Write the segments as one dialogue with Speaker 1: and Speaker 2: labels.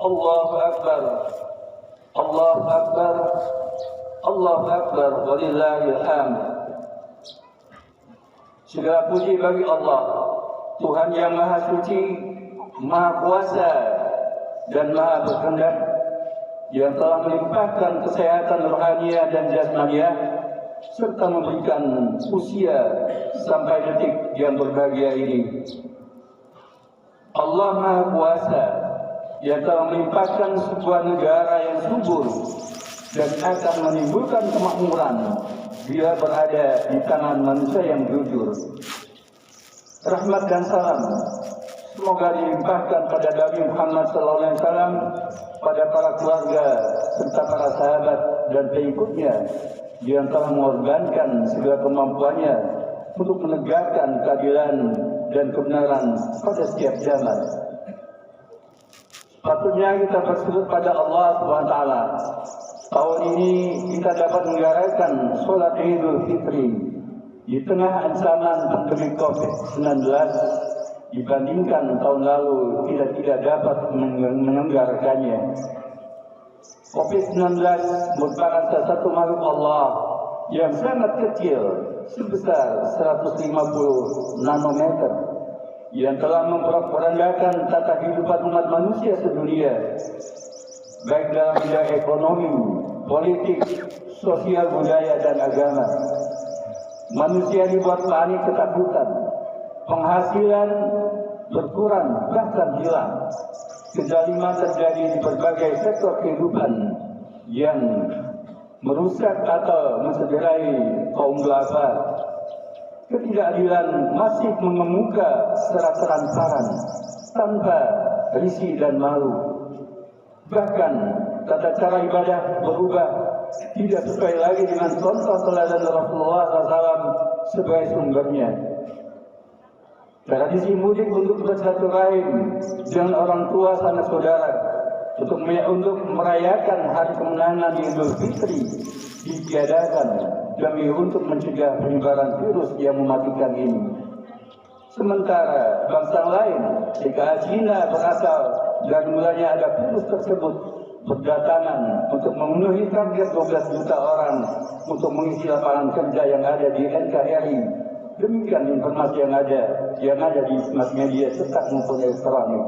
Speaker 1: Allahu Akbar, Allahu Akbar, Allahu Akbar, walillahil hamd. Segala puji bagi Allah, Tuhan yang Maha Suci, Maha Kuasa, dan Maha Berkehendak, yang telah melimpahkan kesehatan rohaniah dan jasmaniah, serta memberikan usia sampai detik yang berbahagia ini. Allah Maha Kuasa, yang telah melimpahkan sebuah negara yang subur dan akan menimbulkan kemakmuran bila berada di tangan manusia yang jujur. Rahmat dan salam semoga dilimpahkan pada Nabi Muhammad SAW, pada para keluarga serta para sahabat dan pengikutnya yang telah mengorbankan segala kemampuannya untuk menegakkan keadilan dan kebenaran pada setiap zaman. Patutnya kita bersyukur pada Allah SWT. Tahun ini kita dapat menggarakan sholat Idul Fitri di tengah ancaman pandemi COVID-19 dibandingkan tahun lalu kita tidak dapat menyelenggarakannya. COVID-19 merupakan salah satu makhluk Allah yang sangat kecil sebesar 150 nanometer yang telah memporak-porandakan tata kehidupan umat manusia sedunia, baik dalam bidang ekonomi, politik, sosial, budaya, dan agama. Manusia dibuat panik ketakutan, penghasilan berkurang bahkan hilang. Kezaliman terjadi di berbagai sektor kehidupan yang merusak atau mencederai kaum duafa. Ketidakadilan masih mengemuka secara transparan tanpa risih dan malu. Bahkan tata cara ibadah berubah, tidak sesuai lagi dengan contoh teladan Rasulullah SAW sebagai sumbernya. Tradisi mudik untuk bersilaturahim dengan orang tua sanak saudara untuk merayakan hari kemenangan Idul Fitri ditiadakan demi untuk mencegah penyebaran virus yang mematikan ini. Sementara bangsa lain, jika Cina berasal dan mulanya ada virus tersebut, berdatangan untuk memenuhi target 12 juta orang untuk mengisi lapangan kerja yang ada di NKRI. Demikian informasi yang ada di mass media cetak maupun elektronik.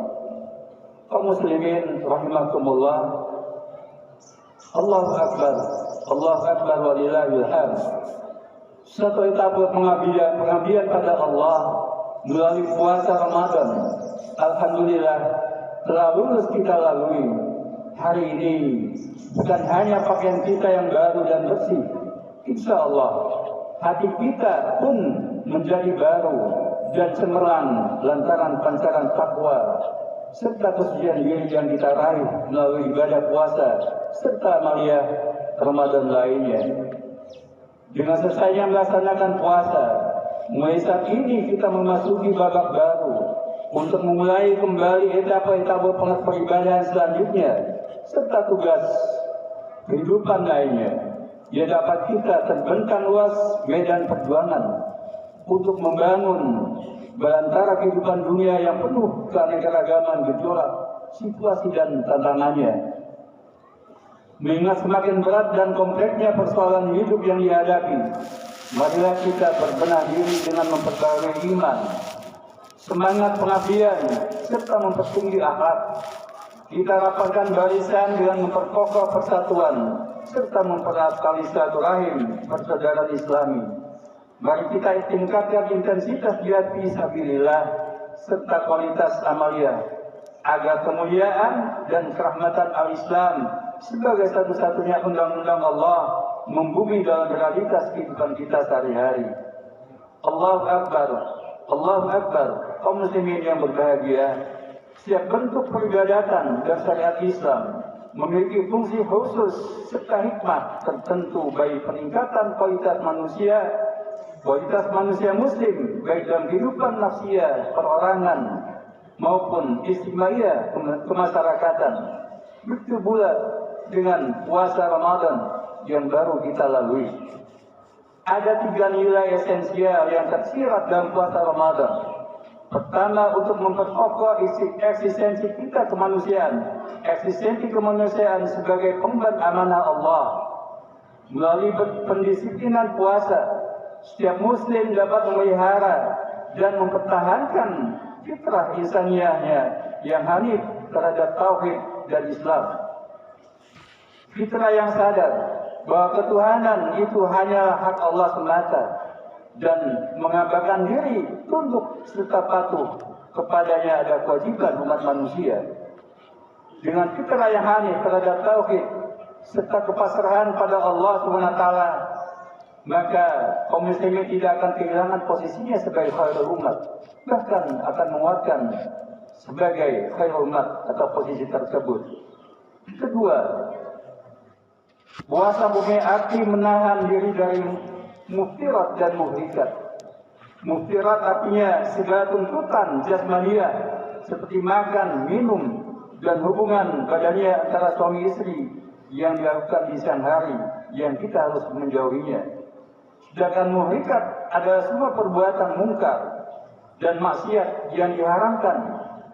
Speaker 1: Kaum muslimin rahimakumullah, Allahu Akbar, Allahu Akbar, walillahil hamd. Satu etapa pengabdian pada Allah melalui puasa Ramadan, alhamdulillah telah lulus kita lalui. Hari ini bukan hanya pakaian kita yang baru dan bersih, insya Allah hati kita pun menjadi baru dan cemerlang lantaran pancaran takwa serta kesucian diri yang kita raih melalui ibadah puasa serta amalia Ramadan lainnya. Dengan selesainya melaksanakan puasa, mulai saat ini kita memasuki babak baru untuk memulai kembali etapa-etapa peribadahan selanjutnya serta tugas kehidupan lainnya. Ia dapat kita terbentang luas medan perjuangan untuk membangun belantara kehidupan dunia yang penuh keanekaragaman gejolak, situasi dan tantangannya. Mengingat semakin berat dan kompleksnya persoalan hidup yang dihadapi, marilah kita berbenah diri dengan memperbarui iman, semangat pengabdian, serta mempertinggi akhlak. Kita rapatkan barisan dengan memperkokoh persatuan, serta mempererat tali silaturahim persaudaraan Islami. Mari kita tingkatkan intensitas jihad fisabilillah serta kualitas amalia agar kemuliaan dan kerahmatan al-Islam sebagai satu-satunya undang-undang Allah membumi dalam realitas kehidupan kita sehari-hari. Allahu Akbar, Allahu Akbar, kaum muslimin yang berbahagia. Setiap bentuk peribadatan dan syariat Islam memiliki fungsi khusus serta hikmah tertentu bagi peningkatan kualitas manusia muslim baik dalam kehidupan nafsiyah perorangan maupun istimaiyah kemasyarakatan. Begitu pula dengan puasa Ramadan yang baru kita lalui. Ada 3 nilai esensial yang tersirat dalam puasa Ramadan. Pertama, untuk memperkokoh eksistensi kita kemanusiaan, eksistensi kemanusiaan sebagai pengemban amanah Allah. Melalui pendisiplinan puasa, setiap muslim dapat memelihara dan mempertahankan fitrah insaniahnya yang hanif terhadap tauhid dan Islam. Fitrah yang sadar bahwa ketuhanan itu hanyalah hak Allah semata dan mengabaikan diri tunduk serta patuh kepadanya ada kewajiban umat manusia. Dengan fitrah yang hanif terhadap tauhid serta kepasrahan pada Allah SWT, maka kaum muslimin tidak akan kehilangan posisinya sebagai khairul umat, bahkan akan menguatkan sebagai khairul umat atau posisi tersebut. Kedua, puasa mempunyai arti menahan diri dari muftirat dan muhrikat. Muftirat artinya segala tuntutan jasmaniah seperti makan, minum, dan hubungan badaniah antara suami istri yang dilakukan di siang hari, yang kita harus menjauhinya. Sedangkan muhrikat adalah semua perbuatan mungkar dan maksiat yang diharamkan,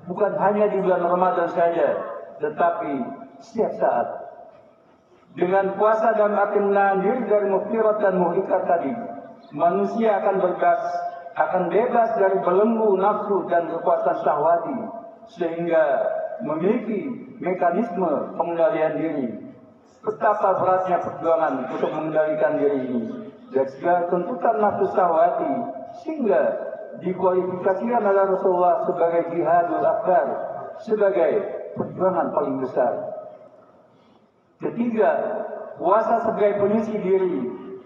Speaker 1: bukan hanya di bulan Ramadan saja, tetapi setiap saat. Dengan puasa dalam arti menahan diri dari muftirat dan muhrikat tadi, manusia akan bebas dari belenggu nafsu dan kekuatan syahwati, sehingga memiliki mekanisme pengendalian diri. Betapa beratnya perjuangan untuk mengendalikan diri ini dari segala tuntutan nafsu syahwati, sehingga dikualifikasikan oleh Rasulullah sebagai jihadul akbar, sebagai perjuangan paling besar. Ketiga, puasa sebagai penyuci diri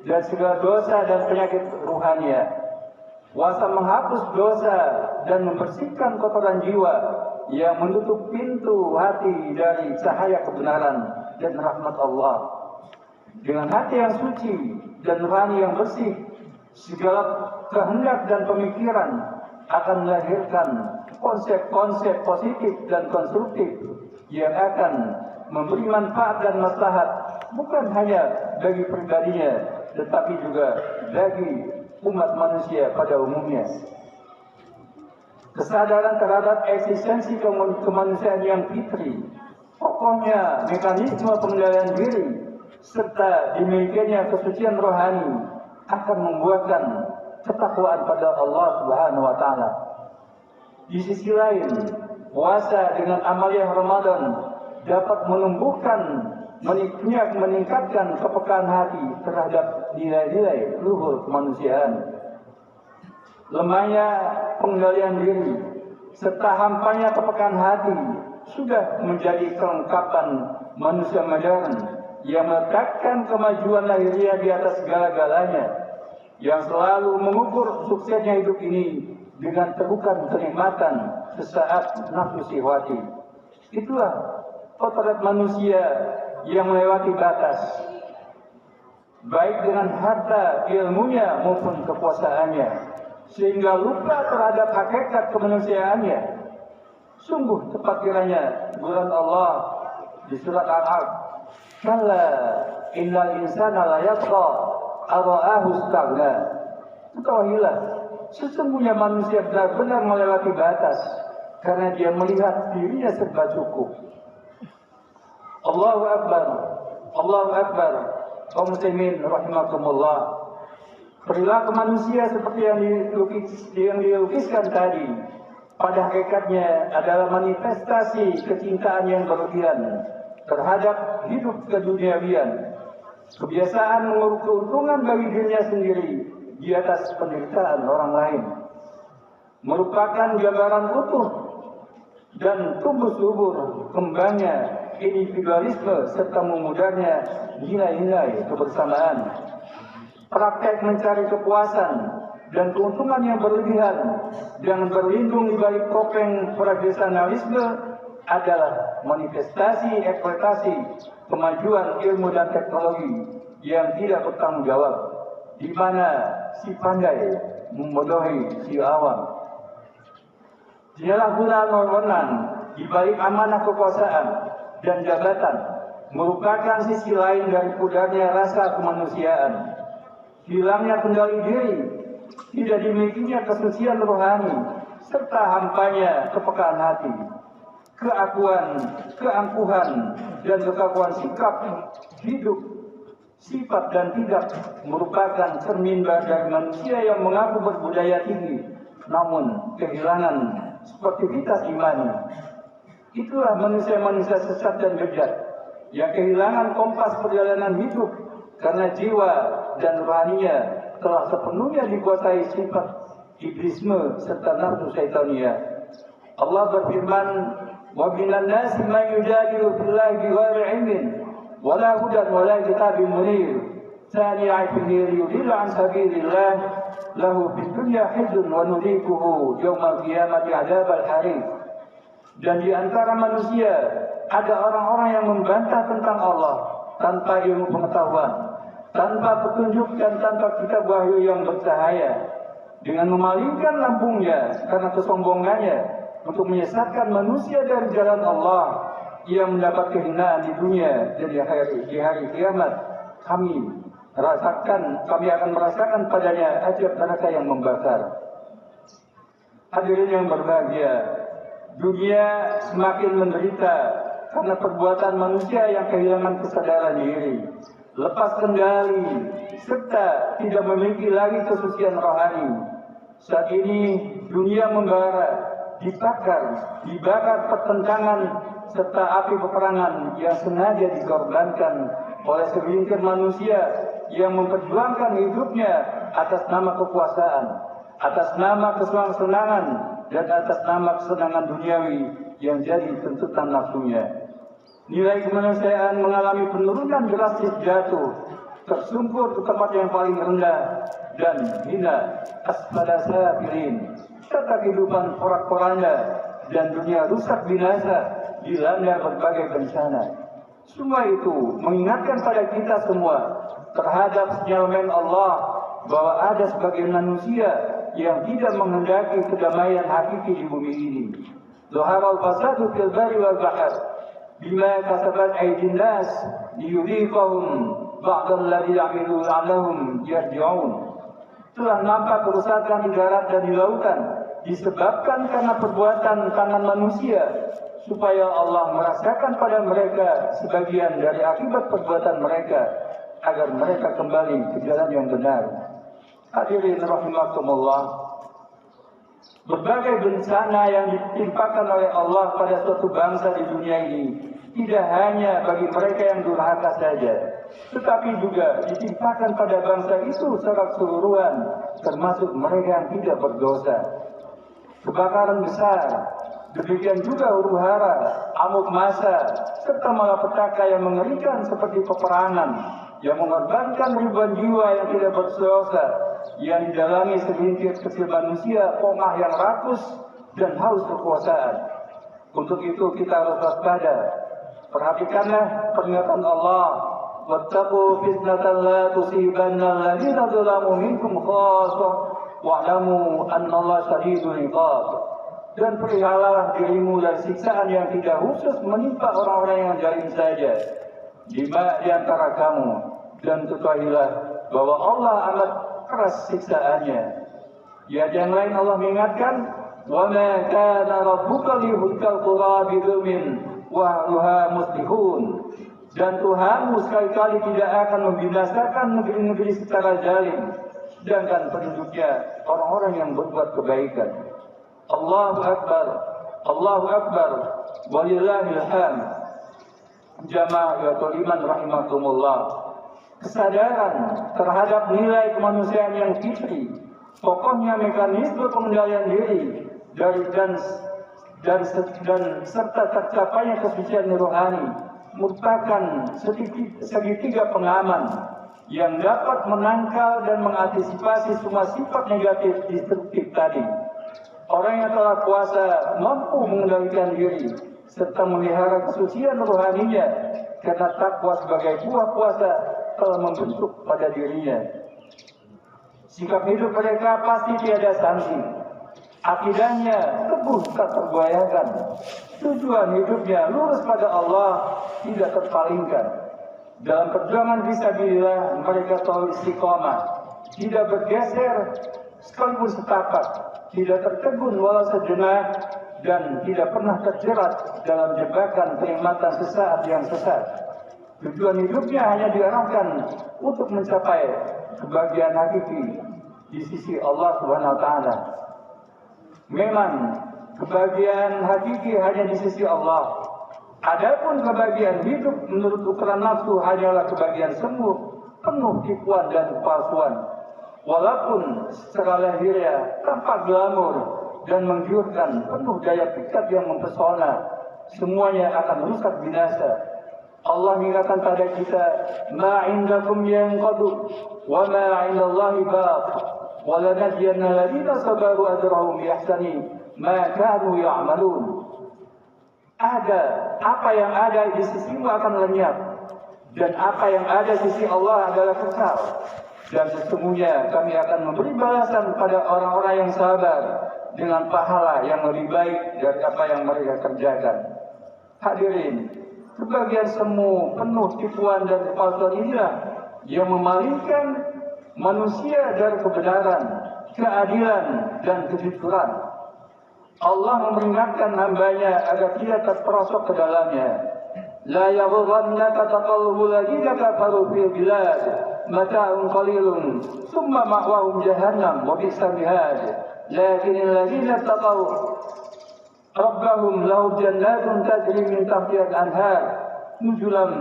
Speaker 1: dan segala dosa dan penyakit ruhania. Puasa menghapus dosa dan membersihkan kotoran jiwa yang menutup pintu hati dari cahaya kebenaran dan rahmat Allah. Dengan hati yang suci dan nurani yang bersih, segala kehendak dan pemikiran akan melahirkan konsep-konsep positif dan konstruktif yang akan memberi manfaat dan maslahat bukan hanya bagi pribadinya, tetapi juga bagi umat manusia pada umumnya. Kesadaran terhadap eksistensi kemanusiaan yang fitri, pokoknya mekanisme pengendalian diri, serta dimilikinya kesucian rohani akan membuatkan ketakwaan pada Allah Subhanahu wa Ta'ala. Di sisi lain, puasa dengan amaliyah Ramadan dapat meningkatkan kepekaan hati terhadap nilai-nilai luhur kemanusiaan. Lemahnya pengendalian diri serta hampanya kepekaan hati sudah menjadi kelengkapan manusia modern yang meletakkan kemajuan lahiriah di atas segala-galanya, yang selalu mengukur suksesnya hidup ini dengan tegukan kenikmatan sesaat nafsu syahwati. Itulah potret manusia yang melewati batas, baik dengan harta, ilmunya maupun kekuasaannya, sehingga lupa terhadap hakikat kemanusiaannya. Sungguh tepat kiranya teguran Allah di surat Al-Alaq, "Kalla innal insana la yatgha ara'ahu istaghna." Ketahuilah, sesungguhnya manusia benar-benar melewati batas karena dia melihat dirinya serba cukup. Allahu Akbar, Allahu Akbar. Kaum muslimin rahimakumullah. Perilaku manusia seperti yang dilukiskan tadi, pada hakikatnya adalah manifestasi kecintaan yang berlebihan terhadap hidup keduniawian. Kebiasaan mengurus keuntungan bagi dirinya sendiri di atas penderitaan orang lain merupakan gambaran utuh dan tumbuh subur kembangnya individualisme serta memudarnya nilai-nilai kebersamaan. Praktek mencari kepuasan dan keuntungan yang berlebihan dan berlindung di balik topeng profesionalisme adalah manifestasi eksploitasi kemajuan ilmu dan teknologi yang tidak bertanggung jawab, di mana si pandai membodohi si awam. Penyalahgunaan wewenang di balik amanah kekuasaan dan jabatan merupakan sisi lain dari pudarnya rasa kemanusiaan, hilangnya kendali diri, tidak dimilikinya kesucian rohani, serta hampanya kepekaan hati, keakuan, keangkuhan, dan kekakuan sikap hidup, sifat dan tidak merupakan cermin dari manusia yang mengaku berbudaya tinggi, namun kehilangan sportivitas iman. Itulah manusia-manusia sesat dan bejat yang kehilangan kompas perjalanan hidup karena jiwa dan rohaninya telah sepenuhnya dikuasai sifat iblisme serta nafsu syaitania. Allah berfirman, "Wa minan nasi man yujadilu fillahi bighairi ilmin wa la hudan wa la kitabin munir. Sani'a fil yudillu an sabilillah lahu fid dunya khizyun wa nudhiquhu yawmal qiyamati 'adzabal hariq." Dan di antara manusia ada orang-orang yang membantah tentang Allah tanpa ilmu pengetahuan, tanpa petunjuk dan tanpa kitab wahyu yang bercahaya, dengan memalingkan lambungnya karena kesombongannya untuk menyesatkan manusia dari jalan Allah. Ia mendapat kehinaan di dunia dan di hari kiamat. Kami akan merasakan padanya azab neraka yang membakar. Hadirin yang berbahagia, dunia semakin menderita karena perbuatan manusia yang kehilangan kesadaran diri, lepas kendali, serta tidak memiliki lagi kesucian rohani. Saat ini dunia membara, dibakar pertentangan serta api peperangan yang sengaja dikorbankan oleh segelintir manusia yang memperjuangkan hidupnya atas nama kekuasaan, atas nama kesenangan, dan atas nama kesenangan duniawi yang jadi tuntutan nafsunya. Nilai kemanusiaan mengalami penurunan drastis, jatuh tersungkur ke tempat yang paling rendah dan hina, asfala safilin, serta kehidupan porak-poranda dan dunia rusak binasa dilanda berbagai bencana. Semua itu mengingatkan pada kita semua terhadap sinyalemen Allah bahwa ada sebagian manusia yang tidak menghendaki kedamaian hakiki di bumi ini. Zaharal fasadu fil barri wal bahr bima kasabat aydin nas liyudhiqahum ba'dal ladzi ya'malu 'alahum yarji'un. Telah nampak kerusakan di darat dan di lautan disebabkan karena perbuatan tangan manusia, supaya Allah merasakan pada mereka sebagian dari akibat perbuatan mereka, agar mereka kembali ke jalan yang benar. Hadirin rahimakumullah, berbagai bencana yang ditimpakan oleh Allah pada suatu bangsa di dunia ini tidak hanya bagi mereka yang durhaka saja, tetapi juga ditimpakan pada bangsa itu secara keseluruhan, termasuk mereka yang tidak berdosa. Kebakaran besar, demikian juga huru-hara, amuk massa, serta malapetaka yang mengerikan seperti peperangan yang mengorbankan ribuan jiwa yang tidak berdosa, yang didalangi segelintir kecil manusia pongah yang rakus dan haus kekuasaan. Untuk itu kita harus waspada. Perhatikanlah peringatan Allah, wattaqu fitnatan la tusibanna alladziina zalamu minkum khassah wa'lamu annallaha shadidul 'iqab. Dan peliharalah dirimu dari siksaan yang tidak khusus menimpa orang-orang yang zalim saja di antara kamu, dan ketahuilah bahwa Allah amat keras siksaannya. Di ayat yang lain Allah mengingatkan, wa ma kana rabbuka liyuhlikal qura bidzulmin wa ahluha muslihun. Dan Tuhanmu sekali-kali tidak akan membinasakan negeri-negeri secara zalim, sedangkan penduduknya orang-orang yang berbuat kebaikan. Allahu Akbar, Allahu Akbar, walillahil hamd. Jamaah iman rahimakumullah. Kesadaran terhadap nilai kemanusiaan yang fitri, pokoknya mekanisme pengendalian diri dan serta tercapainya kesucian rohani merupakan segitiga pengaman yang dapat menangkal dan mengantisipasi semua sifat negatif destruktif tadi. Orang yang telah puasa mampu mengendalikan diri serta memelihara kesucian rohaninya, karena takwa sebagai buah puasa telah membentuk pada dirinya. Sikap hidup mereka pasti tiada sanksi. Akidahnya teguh tak tergoyahkan. Tujuan hidupnya lurus pada Allah, tidak terpalingkan. Dalam perjuangan fisabilillah mereka selalu istiqomah, tidak bergeser sekalipun setapak. tidak tertegun walau sejenak, dan tidak pernah terjerat dalam jebakan kenikmatan sesaat yang sesat. Tujuan hidupnya hanya diarahkan untuk mencapai kebahagiaan hakiki di sisi Allah Subhanahu wa taala. Memang kebahagiaan hakiki hanya di sisi Allah. Adapun kebahagiaan hidup menurut ukuran nafsu hanyalah kebahagiaan semu, penuh tipuan dan kepalsuan. Walaupun secara lahiriah tampak glamor dan menggiurkan, penuh daya pikat yang mempesona, semuanya akan rusak binasa. Allah mengingatkan pada kita, ma indakum yanqadu wa ma 'indallahi baq, wa lanajziyanna alladziina sabaru ajrahum bi ahsani ma kanu ya'malun. Apa yang ada di sisimu akan lenyap, dan apa yang ada di sisi Allah adalah kekal. Dan sesungguhnya kami akan memberi balasan pada orang-orang yang sabar dengan pahala yang lebih baik dari apa yang mereka kerjakan. Hadirin, kebahagiaan semu, penuh tipuan dan kepalsuan inilah yang memalingkan manusia dari kebenaran, keadilan, dan kejujuran. Allah memperingatkan hambanya agar tidak terperosok ke dalamnya. La yaghurrannaka taqallubul ladzina kafaru fil bilad mata'un qalilun thumma ma'wahum jahannam wa bi'sal mihad. Lakinnal ladzina taqaw rabbahum lahum jannatun tajri min tahtiha al-anhar nuzulan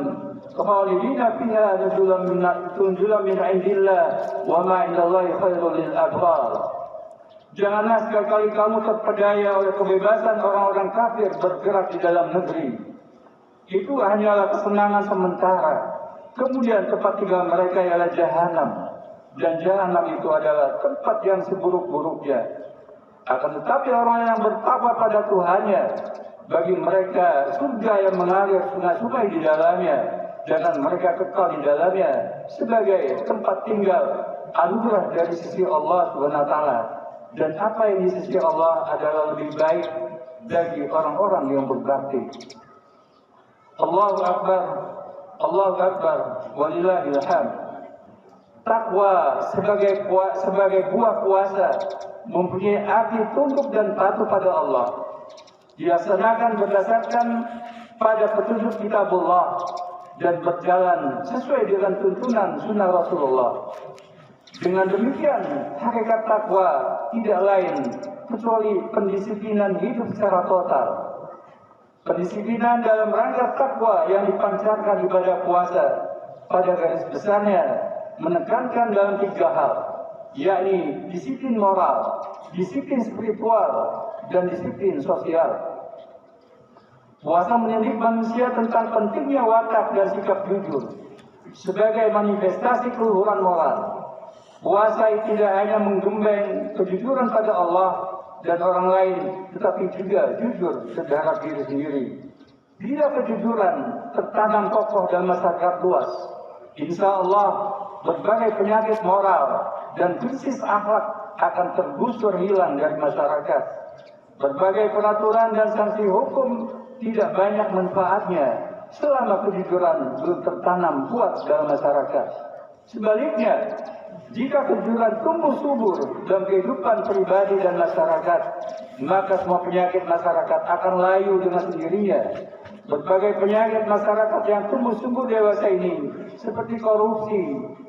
Speaker 1: khalidina fiha nuzulan min 'indillah wa ma 'indallahi khairul lil abrar. Janganlah sekali-kali kamu terpedaya oleh kebebasan orang-orang kafir bergerak di dalam negeri. Itu hanyalah kesenangan sementara. Kemudian tempat tinggal mereka ialah jahanam. Dan jahanam itu adalah tempat yang seburuk-buruknya. Akan tetapi orang yang bertakwa pada Tuhannya, bagi mereka surga yang mengalir sungai-sungai di dalamnya, dan mereka kekal di dalamnya sebagai tempat tinggal anugerah dari sisi Allah Subhanahu wa taala. Dan apa yang di sisi Allah adalah lebih baik bagi orang-orang yang berbakti. Allahu Akbar, Allahu Akbar, walillahil hamd. Takwa sebagai buah puasa mempunyai arti tunduk dan patuh pada Allah. Dilaksanakan berdasarkan pada petunjuk kitabullah dan berjalan sesuai dengan tuntunan sunnah Rasulullah. Dengan demikian, hakikat takwa tidak lain kecuali pendisiplinan hidup secara total. Pendisiplinan dalam rangka takwa yang dipancarkan ibadah puasa pada garis besarnya menekankan dalam 3 hal, yakni disiplin moral, disiplin spiritual, dan disiplin sosial. Puasa mendidik manusia tentang pentingnya watak dan sikap jujur sebagai manifestasi keluhuran moral. Puasa tidak hanya menggembleng kejujuran pada Allah dan orang lain, tetapi juga jujur terhadap diri sendiri. Bila kejujuran tertanam kokoh dalam masyarakat luas, insya Allah berbagai penyakit moral dan krisis akhlak akan tergusur hilang dari masyarakat. Berbagai peraturan dan sanksi hukum tidak banyak manfaatnya selama kejujuran belum tertanam kuat dalam masyarakat. Sebaliknya, jika kejujuran tumbuh subur dalam kehidupan pribadi dan masyarakat, maka semua penyakit masyarakat akan layu dengan sendirinya. Berbagai penyakit masyarakat yang tumbuh subur dewasa ini, seperti korupsi,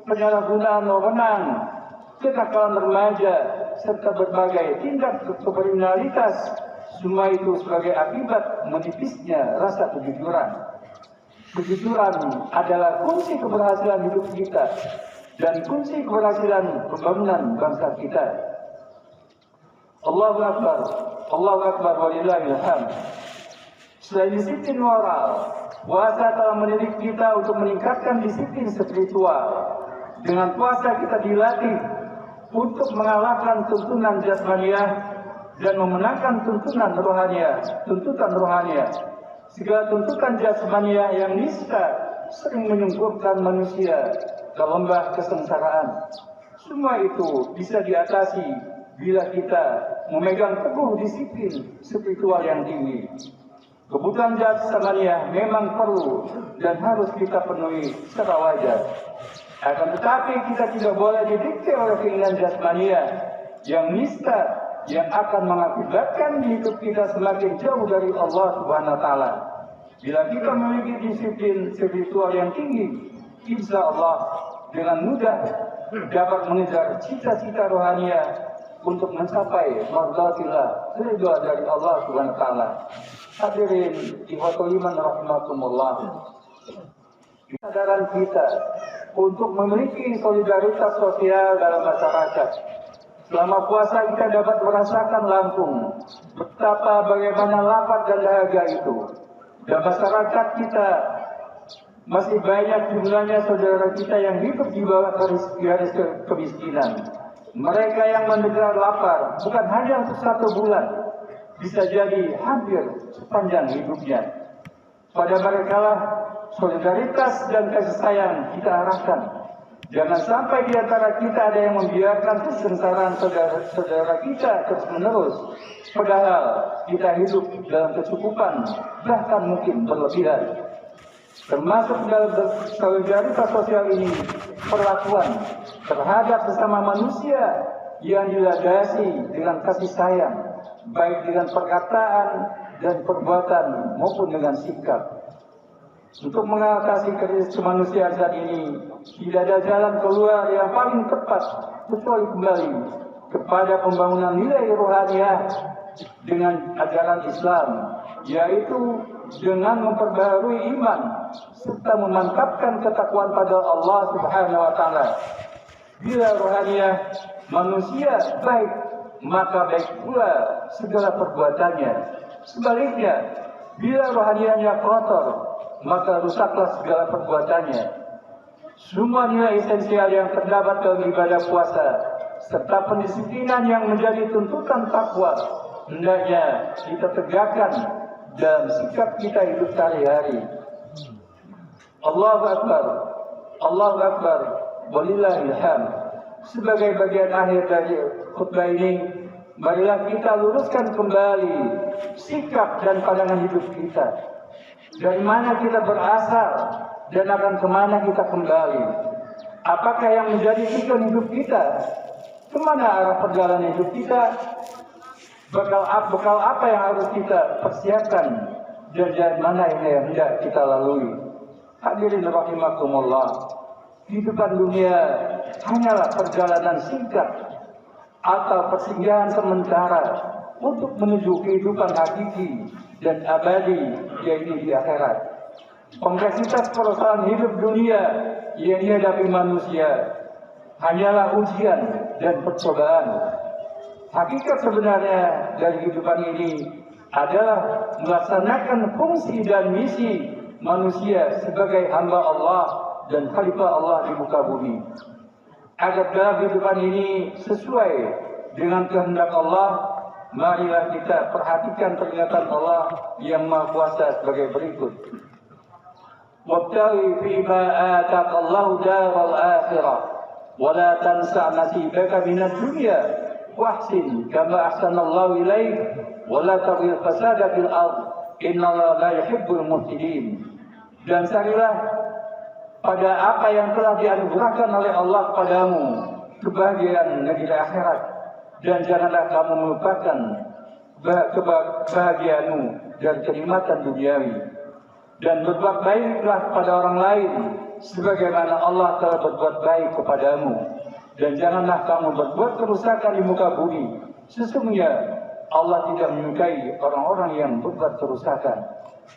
Speaker 1: penyalahgunaan wewenang, kenakalan remaja, serta berbagai tindak kriminalitas, semua itu sebagai akibat menipisnya rasa kejujuran. Kejujuran adalah kunci keberhasilan hidup kita dan kunci keberhasilan pembangunan bangsa kita. Allahu Akbar, Allahu Akbar, walillahil hamd. Selain disiplin moral, puasa telah mendidik kita untuk meningkatkan disiplin spiritual. Dengan puasa kita dilatih untuk mengalahkan tuntunan jasmaniah dan memenangkan tuntutan rohaniah. Segala tuntutan jasmaniah yang nista sering menyungkurkan manusia ke lembah kesengsaraan. Semua itu bisa diatasi bila kita memegang teguh disiplin spiritual yang tinggi. Kebutuhan jasmaniah memang perlu dan harus kita penuhi secara wajar. Akan tetapi kita tidak boleh didikte oleh keinginan jasmaniah yang nista yang akan mengakibatkan hidup kita semakin jauh dari Allah Subhanahu wa taala. Bila kita memiliki disiplin spiritual yang tinggi, insya Allah dengan mudah dapat mengejar cita-cita rohania untuk mencapai mardhatillah, ridha dari Allah Subhanahu wa taala. Hadirin ikhwatul iman rahimakumullah. Kesadaran kita untuk memiliki solidaritas sosial dalam masyarakat. Selama puasa kita dapat merasakan langsung betapa bagaimana lapar dan dahaga itu. Dan masyarakat kita masih banyak jumlahnya saudara kita yang hidup di bawah garis kemiskinan. Mereka yang menderita lapar bukan hanya untuk 1 bulan, bisa jadi hampir sepanjang hidupnya. Pada mereka lah solidaritas dan kasih sayang kita arahkan. Jangan sampai di antara kita ada yang membiarkan kesengsaraan saudara kita terus menerus. Padahal kita hidup dalam kecukupan, bahkan mungkin berlebihan. Termasuk dalam solidaritas sosial ini, perlakuan terhadap sesama manusia yang dilandasi dengan kasih sayang, baik dengan perkataan dan perbuatan maupun dengan sikap. Untuk mengatasi krisis kemanusiaan saat ini, tidak ada jalan keluar yang paling tepat kecuali kembali kepada pembangunan nilai rohaniah dengan ajaran Islam, yaitu dengan memperbaharui iman serta memantapkan ketakwaan pada Allah Subhanahu wa taala. Bila rohaniah manusia baik, maka baik pula segala perbuatannya. Sebaliknya, bila rohaniahnya kotor, maka rusaklah segala perbuatannya. Semua nilai esensial yang terdapat dalam ibadah puasa serta pendisiplinan yang menjadi tuntutan takwa hendaknya kita tegakkan dalam sikap kita hidup sehari-hari. Allahu Akbar, Allahu Akbar, walillahil hamd. Sebagai bagian akhir dari khutbah ini, marilah kita luruskan kembali sikap dan pandangan hidup kita. Dari mana kita berasal dan akan kemana kita kembali? Apakah yang menjadi tujuan hidup kita? Kemana arah perjalanan hidup kita? Bekal apa yang harus kita persiapkan? Dan jalan mana yang hendak kita lalui? Hadirin rahimakumullah. Kehidupan dunia hanyalah perjalanan singkat atau persinggahan sementara untuk menuju kehidupan hakiki dan abadi, yaitu di akhirat. Kompleksitas persoalan hidup dunia yang dihadapi manusia hanyalah ujian dan percobaan. Hakikat sebenarnya dari kehidupan ini adalah melaksanakan fungsi dan misi manusia sebagai hamba Allah dan khalifah Allah di muka bumi. Agar dalam kehidupan ini sesuai dengan kehendak Allah, marilah kita perhatikan peringatan Allah yang Maha Kuasa sebagai berikut. Wabtaghi fima ataka Allahu daral akhirah wa la tansa nasibaka minad dunya wahsin kama ahsanallahu ilaik wa la tabghil fasada fil ard innallaha la yuhibbul mufsidin. Dan carilah pada apa yang telah dianugerahkan oleh Allah kepadamu kebahagiaan negeri akhirat, dan janganlah kamu melupakan kebahagiaanmu dan kenikmatan duniawi, dan berbuat baiklah kepada orang lain sebagaimana Allah telah berbuat baik kepadamu, dan janganlah kamu berbuat kerusakan di muka bumi. Sesungguhnya Allah tidak menyukai orang-orang yang berbuat kerusakan.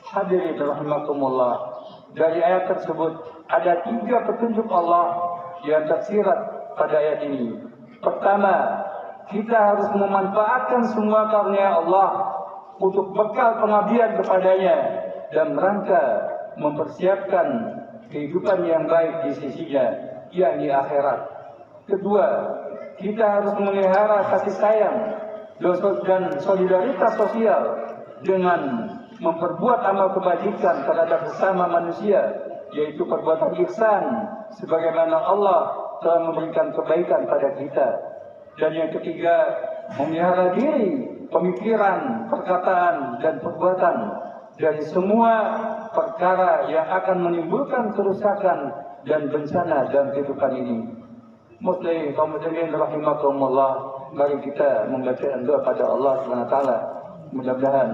Speaker 1: Hadirin rahimakumullah. Dari ayat tersebut ada 3 petunjuk Allah yang tersirat pada ayat ini. Pertama, kita harus memanfaatkan semua karunia Allah untuk bekal pengabdian kepadanya dan rangka mempersiapkan kehidupan yang baik di sisinya, yakni akhirat. Kedua, kita harus memelihara kasih sayang dan solidaritas sosial dengan memperbuat amal kebajikan terhadap sesama manusia, yaitu perbuatan ihsan sebagaimana Allah telah memberikan kebaikan pada kita. Dan yang ketiga, memelihara diri, pemikiran, perkataan, dan perbuatan dari semua perkara yang akan menimbulkan kerusakan dan bencana dalam kehidupan ini. Muslim kaum muslimin rahimakumullah. mari kita membaca doa pada Allah SWT. Mudah-mudahan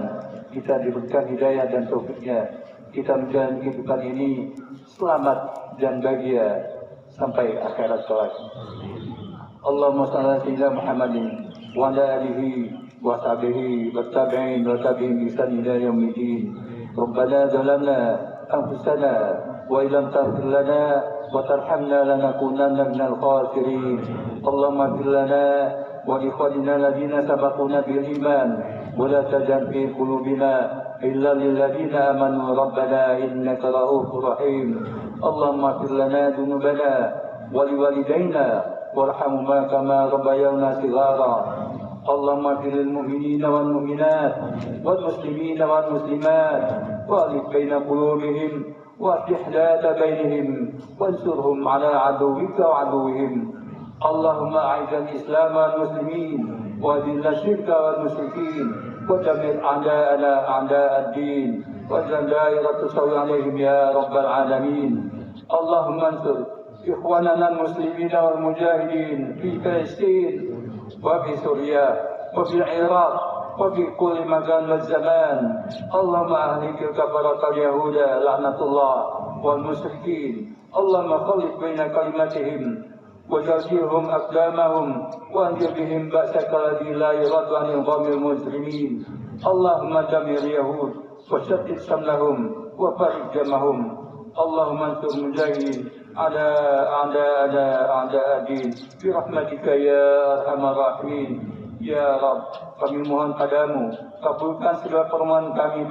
Speaker 1: kita diberikan hidayah dan taufiknya. Kita menjalani kehidupan ini selamat dan bahagia sampai akhirat kelak. Allahumma shalli ala sayyidina Muhammadin wa ala alihi wa sahbihi wa tabi'in wa tabi'in bi ihsan ila yaumiddin. Rabbana zalamna anfusana wa illam taghfir lana wa tarhamna lanakunanna minal khasirin. Allahumma ighfir lana wa li ikhwanina alladziina sabaquna bil iman wa la taj'al fi qulubina illa lil ladziina amanu rabbana innaka ra'ufur rahim. Allahumma ighfir lana dhunubana wa liwalidayna warhamhuma kama rabbayana shighara. Allahumma ighfir lil mu'minina wal mu'minat wal muslimina wal muslimat wa alif baina qulubihim wa aslih dhata bainihim wansurhum ala aduwwika wa aduwwihim. Allahumma a'izz al-islam wal muslimin wa adhill ash-shirka wal musyrikin wa dammir a'da'ana a'da' ad-din wa ja'al da'irata sawi 'alaihim ya rabbal alamin. Allahumma ansur ikhwanana al-muslimin wal mujahidin fi Palestin wa fi Suriah wa fi Iraq wa fi kulli makan wal zaman. Allahumma ahlik al-kafarat al-yahuda la'natullah wal musyrikin. Allahumma khallif baina kalimatihim وجازيهم أقدامهم وأنزل بهم بأسك الذي لا يرد عن القوم المسلمين. اللهم دمر اليهود وشتت شملهم وفرق جمعهم. اللهم انصر المجاهدين على أعداء الدين برحمتك يا أرحم الراحمين. Ya Rabb, kami mohon padamu, kabulkan segala permohonan kami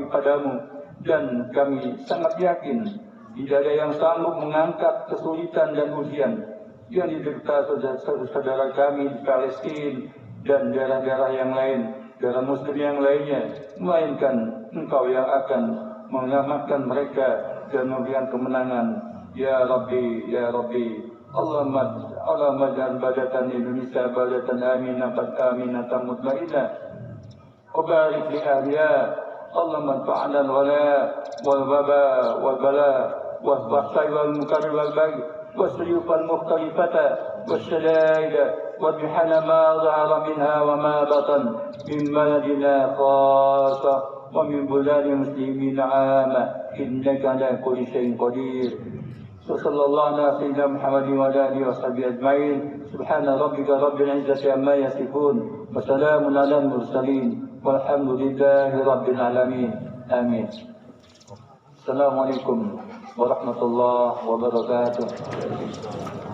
Speaker 1: padamu, dan kami sangat yakin tidak ada yang sanggup mengangkat kesulitan dan ujian yang diderita saudara-saudara kami di Palestina dan daerah-daerah yang lain, daerah Muslim yang lainnya, melainkan Engkau yang akan menyelamatkan mereka dan memberikan kemenangan. Ya Rabbi, Ya Rabbi, Allahumma ja'al badatan Indonesia badatan aminatan mutmainnah wa barik li ahliha. Allahumma anfa'na al-ghala wal waba wal bala والبحث والمنكر والبغي والسيوف المختلفة والشدائد والمحن ما ظهر منها وما بطن من بلدنا خاصة ومن بلاد المسلمين عامة إنك على كل شيء قدير. وصلى الله على سيدنا محمد وعلى آله وصحبه أجمعين. سبحان ربك رب العزة عما يصفون وسلام على المرسلين والحمد لله رب العالمين. آمين. السلام عليكم warahmatullahi wabarakatuh.